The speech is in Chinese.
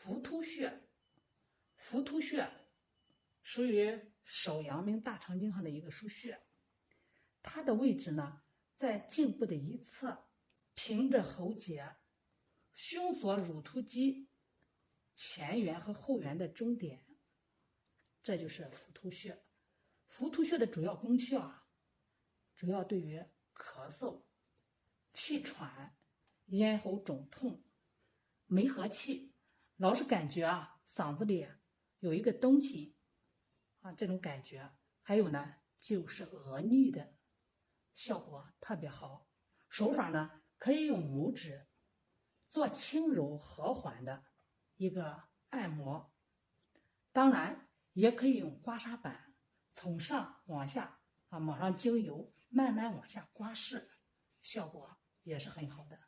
浮突穴，浮突穴属于手阳明大肠经上的一个腧穴，它的位置呢在颈部的一侧，平着喉结，胸锁乳突肌前缘和后缘的中点，这就是浮突穴。浮突穴的主要功效主要对于咳嗽、气喘、咽喉肿痛、没和气，老是感觉嗓子里有一个东西这种感觉，还有呢就是额逆的效果特别好。手法呢可以用拇指做轻柔和缓的一个按摩，当然也可以用刮痧板从上往下抹上精油，慢慢往下刮拭，效果也是很好的。